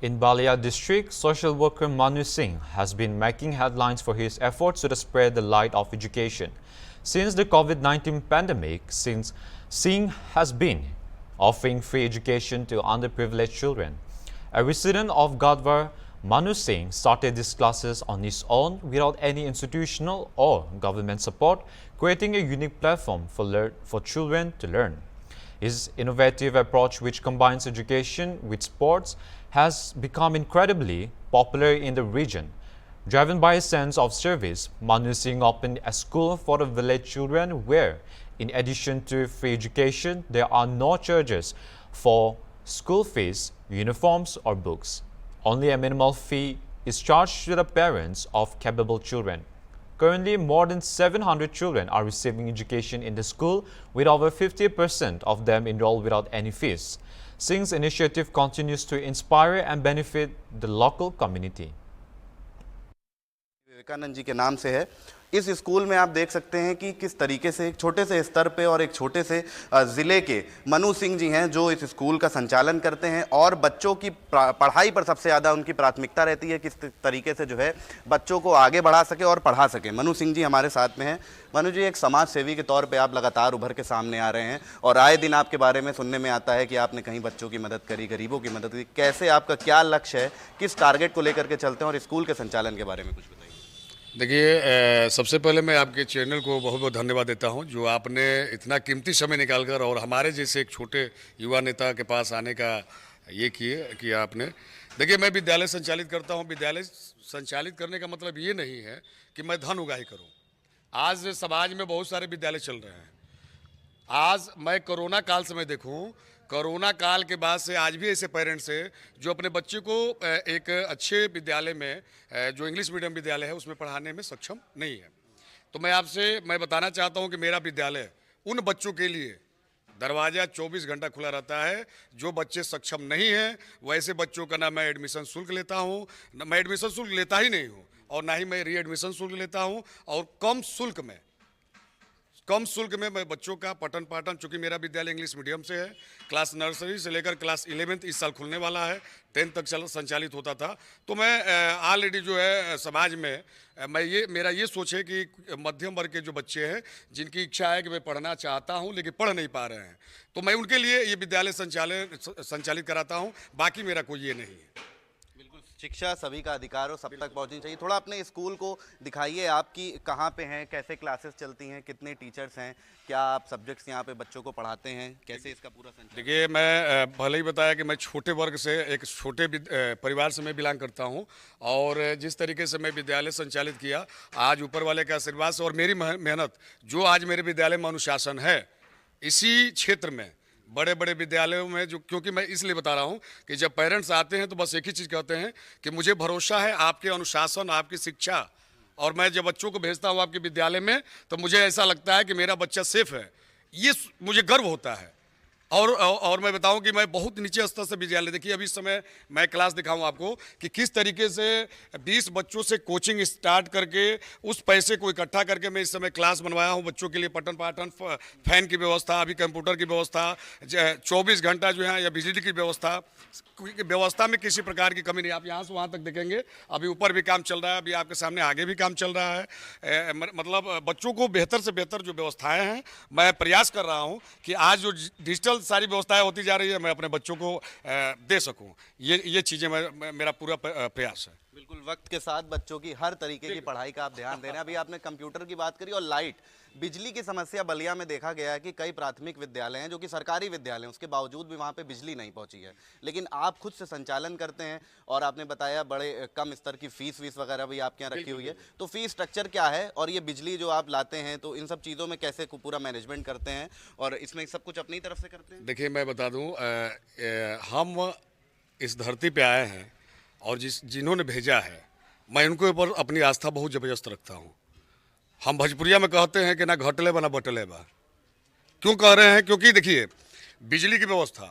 In Balia district, social worker Manu Singh has been making headlines for his efforts to spread the light of education. Since the COVID-19 pandemic, Singh has been offering free education to underprivileged children. A resident of Gadwar, Manu Singh started these classes on his own without any institutional or government support, creating a unique platform for children to learn. His innovative approach, which combines education with sports, has become incredibly popular in the region. Driven by a sense of service, Manu Singh opened a school for the village children where, in addition to free education, there are no charges for school fees, uniforms or books. Only a minimal fee is charged to the parents of capable children. Currently, more than 700 children are receiving education in the school, with over 50% of them enrolled without any fees. Singh's initiative continues to inspire and benefit the local community. Vivekananda ji के नाम से है। इस school में आप देख सकते हैं कि किस तरीके से एक छोटे से स्तर पे और एक छोटे से ज़िले के मनु सिंह जी हैं जो इस स्कूल का संचालन करते हैं और बच्चों की पढ़ाई पर सबसे ज़्यादा उनकी प्राथमिकता रहती है, किस तरीके से जो है बच्चों को आगे बढ़ा सके और पढ़ा सके। मनु सिंह जी हमारे साथ में हैं। मनु जी, एक समाज सेवी के तौर पे आप लगातार उभर के सामने आ रहे हैं और आए दिन आपके बारे में सुनने में आता है कि आपने कहीं बच्चों की मदद करी, गरीबों की मदद करी। कैसे, आपका क्या लक्ष्य है, किस टारगेट को लेकर के चलते हैं और स्कूल के संचालन के बारे में कुछ बताइए। देखिए, सबसे पहले मैं आपके चैनल को बहुत बहुत धन्यवाद देता हूं जो आपने इतना कीमती समय निकालकर और हमारे जैसे एक छोटे युवा नेता के पास आने का ये किया आपने। देखिए, मैं विद्यालय संचालित करता हूं। विद्यालय संचालित करने का मतलब ये नहीं है कि मैं धन उगाही करूं। आज समाज में बहुत सारे विद्यालय चल रहे हैं। आज मैं कोरोना काल से मैं देखूँ, कोरोना काल के बाद से आज भी ऐसे पेरेंट्स हैं जो अपने बच्चे को एक अच्छे विद्यालय में, जो इंग्लिश मीडियम विद्यालय है, उसमें पढ़ाने में सक्षम नहीं है। तो मैं बताना चाहता हूं कि मेरा विद्यालय उन बच्चों के लिए दरवाज़ा 24 घंटा खुला रहता है। जो बच्चे सक्षम नहीं हैं वैसे बच्चों का ना मैं एडमिशन शुल्क लेता हूँ, मैं एडमिशन शुल्क लेता ही नहीं हूँ और ना ही मैं री एडमिशन शुल्क लेता हूँ। और कम शुल्क में मैं बच्चों का पठन पाठन, चूँकि मेरा विद्यालय इंग्लिश मीडियम से है, क्लास नर्सरी से लेकर क्लास 11th इस साल खुलने वाला है, 10th तक संचालित होता था। तो मैं ऑलरेडी जो है समाज में मेरा ये सोच है कि मध्यम वर्ग के जो बच्चे हैं जिनकी इच्छा है कि मैं पढ़ना चाहता हूं लेकिन पढ़ नहीं पा रहे हैं, तो मैं उनके लिए ये विद्यालय संचालित कराता हूँ। बाकी मेरा कोई ये नहीं है। शिक्षा सभी का अधिकार हो, सब तक पहुंचनी चाहिए। थोड़ा अपने स्कूल को दिखाइए, आपकी कहाँ पे हैं, कैसे क्लासेस चलती हैं, कितने टीचर्स हैं, क्या आप सब्जेक्ट्स यहाँ पे बच्चों को पढ़ाते हैं, कैसे इसका पूरा संचालन। देखिए, मैं भले ही बताया कि मैं छोटे वर्ग से, एक छोटे परिवार से मैं बिलोंग करता हूँ और जिस तरीके से मैं विद्यालय संचालित किया, आज ऊपर वाले के आशीर्वाद से और मेरी मेहनत, जो आज मेरे विद्यालय में अनुशासन है, इसी क्षेत्र में बड़े बड़े विद्यालयों में जो, क्योंकि मैं इसलिए बता रहा हूं कि जब पेरेंट्स आते हैं तो बस एक ही चीज़ कहते हैं कि मुझे भरोसा है आपके अनुशासन, आपकी शिक्षा, और मैं जब बच्चों को भेजता हूं आपके विद्यालय में तो मुझे ऐसा लगता है कि मेरा बच्चा सेफ है। ये मुझे गर्व होता है। और मैं बताऊं कि मैं बहुत नीचे स्तर से विद्यालय, देखिए अभी इस समय मैं क्लास दिखाऊं आपको कि किस तरीके से 20 बच्चों से कोचिंग स्टार्ट करके उस पैसे को इकट्ठा करके मैं इस समय क्लास बनवाया हूं बच्चों के लिए, पठन पाठन, फैन की व्यवस्था, अभी कंप्यूटर की व्यवस्था, 24 घंटा जो है या बिजली की व्यवस्था में किसी प्रकार की कमी नहीं। आप यहाँ से वहाँ तक देखेंगे, अभी ऊपर भी काम चल रहा है, अभी आपके सामने आगे भी काम चल रहा है। मतलब बच्चों को बेहतर से बेहतर जो व्यवस्थाएँ हैं, मैं प्रयास कर रहा हूँ कि आज जो डिजिटल सारी व्यवस्थाएं होती जा रही है मैं अपने बच्चों को दे सकूं। ये चीज़ें मेरा पूरा प्रयास है। बिल्कुल, वक्त के साथ बच्चों की हर तरीके की पढ़ाई का आप ध्यान दे रहे हैं। अभी आपने कंप्यूटर की बात करी और लाइट, बिजली की समस्या बलिया में देखा गया है कि कई प्राथमिक विद्यालय हैं जो कि सरकारी विद्यालय हैं, उसके बावजूद भी वहाँ पे बिजली नहीं पहुँची है। लेकिन आप खुद से संचालन करते हैं और आपने बताया बड़े कम स्तर की फीस वगैरह भी आपके यहाँ रखी हुई है। तो फीस स्ट्रक्चर क्या है और ये बिजली जो आप लाते हैं तो इन सब चीज़ों में कैसे पूरा मैनेजमेंट करते हैं और इसमें सब कुछ अपनी तरफ से करते हैं? देखिए, मैं बता दूँ, हम इस धरती पर आए हैं और जिन्होंने भेजा है, मैं उनके ऊपर अपनी आस्था बहुत ज़बरदस्त रखता हूँ। हम भोजपुरिया में कहते हैं कि ना घटले बा ना बटले बा। क्यों कह रहे हैं? क्योंकि देखिए, बिजली की व्यवस्था,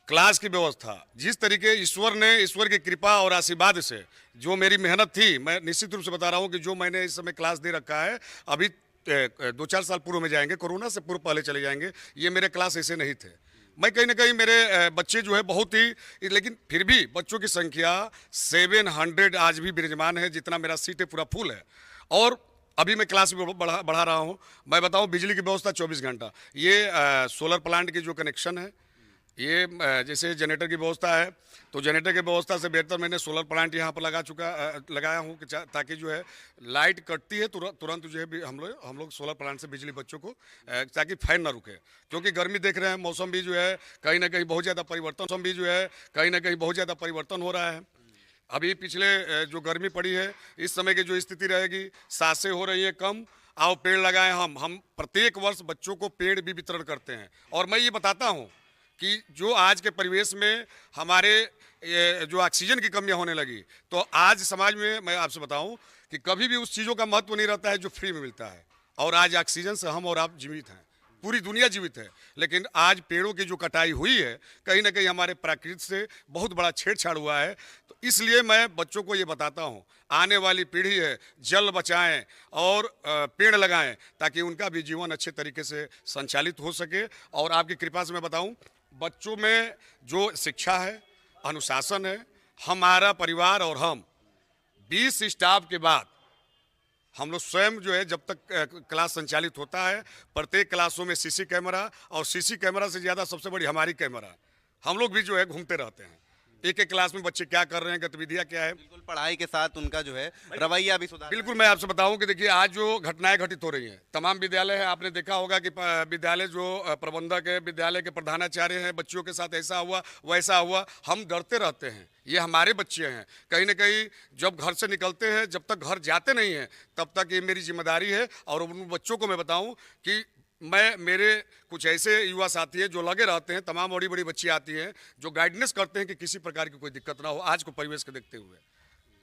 क्लास की व्यवस्था, जिस तरीके ईश्वर की कृपा और आशीर्वाद से जो मेरी मेहनत थी, मैं निश्चित रूप से बता रहा हूँ कि जो मैंने इस समय क्लास दे रखा है, अभी 2-4 साल पूर्व में जाएंगे, कोरोना से पूर्व पहले चले जाएंगे, ये मेरे क्लास ऐसे नहीं थे। मैं कहीं ना कहीं मेरे बच्चे जो है बहुत ही, लेकिन फिर भी बच्चों की संख्या 700 आज भी विराजमान है, जितना मेरा सीटें पूरा फुल है। और अभी मैं क्लास भी बढ़ा रहा हूँ। मैं बताऊँ, बिजली की व्यवस्था 24 घंटा, ये सोलर प्लांट की जो कनेक्शन है, ये जैसे जनरेटर की व्यवस्था है, तो जनरेटर की व्यवस्था से बेहतर मैंने सोलर प्लांट यहाँ पर लगाया हूँ कि ताकि जो है लाइट कटती है तुरंत जो है हम लोग सोलर प्लांट से बिजली बच्चों को, ताकि फैन ना रुके, क्योंकि गर्मी देख रहे हैं, मौसम भी जो है कहीं ना कहीं बहुत ज़्यादा परिवर्तन हो रहा है। अभी पिछले जो गर्मी पड़ी है, इस समय की जो स्थिति रहेगी, सांसें हो रही हैं कम, आओ पेड़ लगाएं। हम प्रत्येक वर्ष बच्चों को पेड़ भी वितरण करते हैं। और मैं ये बताता हूँ कि जो आज के परिवेश में हमारे जो ऑक्सीजन की कमियां होने लगी, तो आज समाज में मैं आपसे बताऊं कि कभी भी उस चीज़ों का महत्व नहीं रहता है जो फ्री में मिलता है। और आज ऑक्सीजन से हम और आप जीवित हैं, पूरी दुनिया जीवित है। लेकिन आज पेड़ों की जो कटाई हुई है, कहीं ना कहीं हमारे प्रकृति से बहुत बड़ा छेड़छाड़ हुआ है। तो इसलिए मैं बच्चों को ये बताता हूँ, आने वाली पीढ़ी है, जल बचाएं और पेड़ लगाएं, ताकि उनका भी जीवन अच्छे तरीके से संचालित हो सके। और आपकी कृपा से मैं बताऊं, बच्चों में जो शिक्षा है, अनुशासन है, हमारा परिवार और हम 20 स्टाफ के बाद हम लोग स्वयं जो है, जब तक क्लास संचालित होता है, प्रत्येक क्लासों में सीसी कैमरा, और सीसी कैमरा से ज़्यादा सबसे बड़ी हमारी कैमरा, हम लोग भी जो है घूमते रहते हैं, एक एक क्लास में बच्चे क्या कर रहे हैं, गतिविधियां क्या है। बिल्कुल, पढ़ाई के साथ उनका जो है रवैया भी सुधार। बिल्कुल, मैं आपसे बताऊं कि देखिए, आज जो घटनाएं घटित हो रही हैं, तमाम विद्यालय है, आपने देखा होगा कि विद्यालय जो प्रबंधक है, विद्यालय के प्रधानाचार्य हैं, बच्चियों के साथ ऐसा हुआ वैसा हुआ, हम डरते रहते हैं। ये हमारे बच्चे हैं, कहीं ना कहीं जब घर से निकलते हैं, जब तक घर जाते नहीं हैं, तब तक ये मेरी जिम्मेदारी है। और उन बच्चों को मैं बताऊं कि मेरे कुछ ऐसे युवा साथी हैं जो लगे रहते हैं, तमाम बड़ी बड़ी बच्ची आती हैं जो गाइडेंस करते हैं कि किसी प्रकार की कोई दिक्कत ना हो आज को परिवेश को देखते हुए।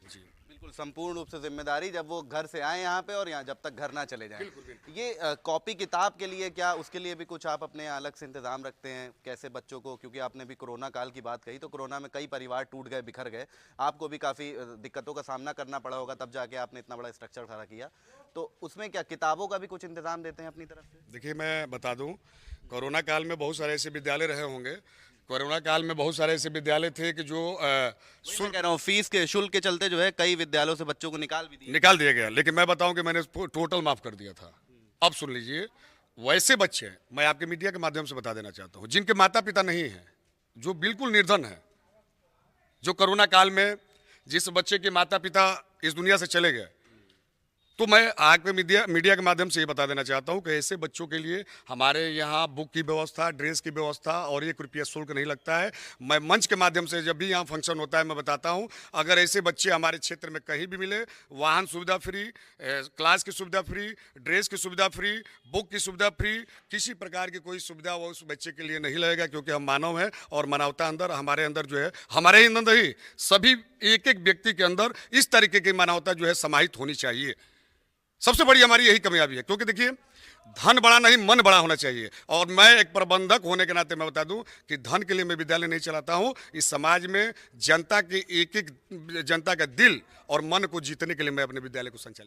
जी बिल्कुल, संपूर्ण रूप से जिम्मेदारी जब वो घर से आए यहाँ पे, और यहाँ जब तक घर ना चले जाएं। बिल्कुल। ये कॉपी किताब के लिए क्या, उसके लिए भी कुछ आप अपने अलग से इंतजाम रखते हैं कैसे बच्चों को, क्योंकि आपने भी कोरोना काल की बात कही, तो कोरोना में कई परिवार टूट गए, बिखर गए, आपको भी काफ़ी दिक्कतों का सामना करना पड़ा होगा, तब जाके आपने इतना बड़ा स्ट्रक्चर खड़ा किया, तो उसमें क्या किताबों का भी कुछ इंतजाम देते हैं अपनी तरफ से? देखिए, मैं बता दूं, कोरोना काल में बहुत सारे ऐसे विद्यालय रहे होंगे, कोरोना काल में बहुत सारे ऐसे विद्यालय थे कि जो कह रहा हूँ, फीस के शुल्क के चलते जो है कई विद्यालयों से बच्चों को निकाल दिया गया, लेकिन मैं बताऊं कि मैंने टोटल माफ कर दिया था। अब सुन लीजिए, वैसे बच्चे मैं आपके मीडिया के माध्यम से बता देना चाहता हूं, जिनके माता पिता नहीं हैं, जो बिल्कुल निर्धन है, जो कोरोना काल में जिस बच्चे के माता पिता इस दुनिया से चले गए, तो मैं आपके मीडिया के माध्यम से ये बता देना चाहता हूँ कि ऐसे बच्चों के लिए हमारे यहाँ बुक की व्यवस्था, ड्रेस की व्यवस्था और 1 रुपया शुल्क नहीं लगता है। मैं मंच के माध्यम से जब भी यहाँ फंक्शन होता है मैं बताता हूँ, अगर ऐसे बच्चे हमारे क्षेत्र में कहीं भी मिले, वाहन सुविधा फ्री, क्लास की सुविधा फ्री, ड्रेस की सुविधा फ्री, बुक की सुविधा फ्री, किसी प्रकार की कोई सुविधा वो उस बच्चे के लिए नहीं लगेगा, क्योंकि हम मानव हैं और मानवता हमारे अंदर जो है, हमारे अंदर ही सभी एक एक व्यक्ति के अंदर इस तरीके की मानवता जो है समाहित होनी चाहिए। सबसे बड़ी हमारी यही कामयाबी है, क्योंकि देखिए, धन बड़ा नहीं, मन बड़ा होना चाहिए। और मैं एक प्रबंधक होने के नाते मैं बता दूं कि धन के लिए मैं विद्यालय नहीं चलाता हूं। इस समाज में जनता के एक एक जनता का दिल और मन को जीतने के लिए मैं अपने विद्यालय को संचालित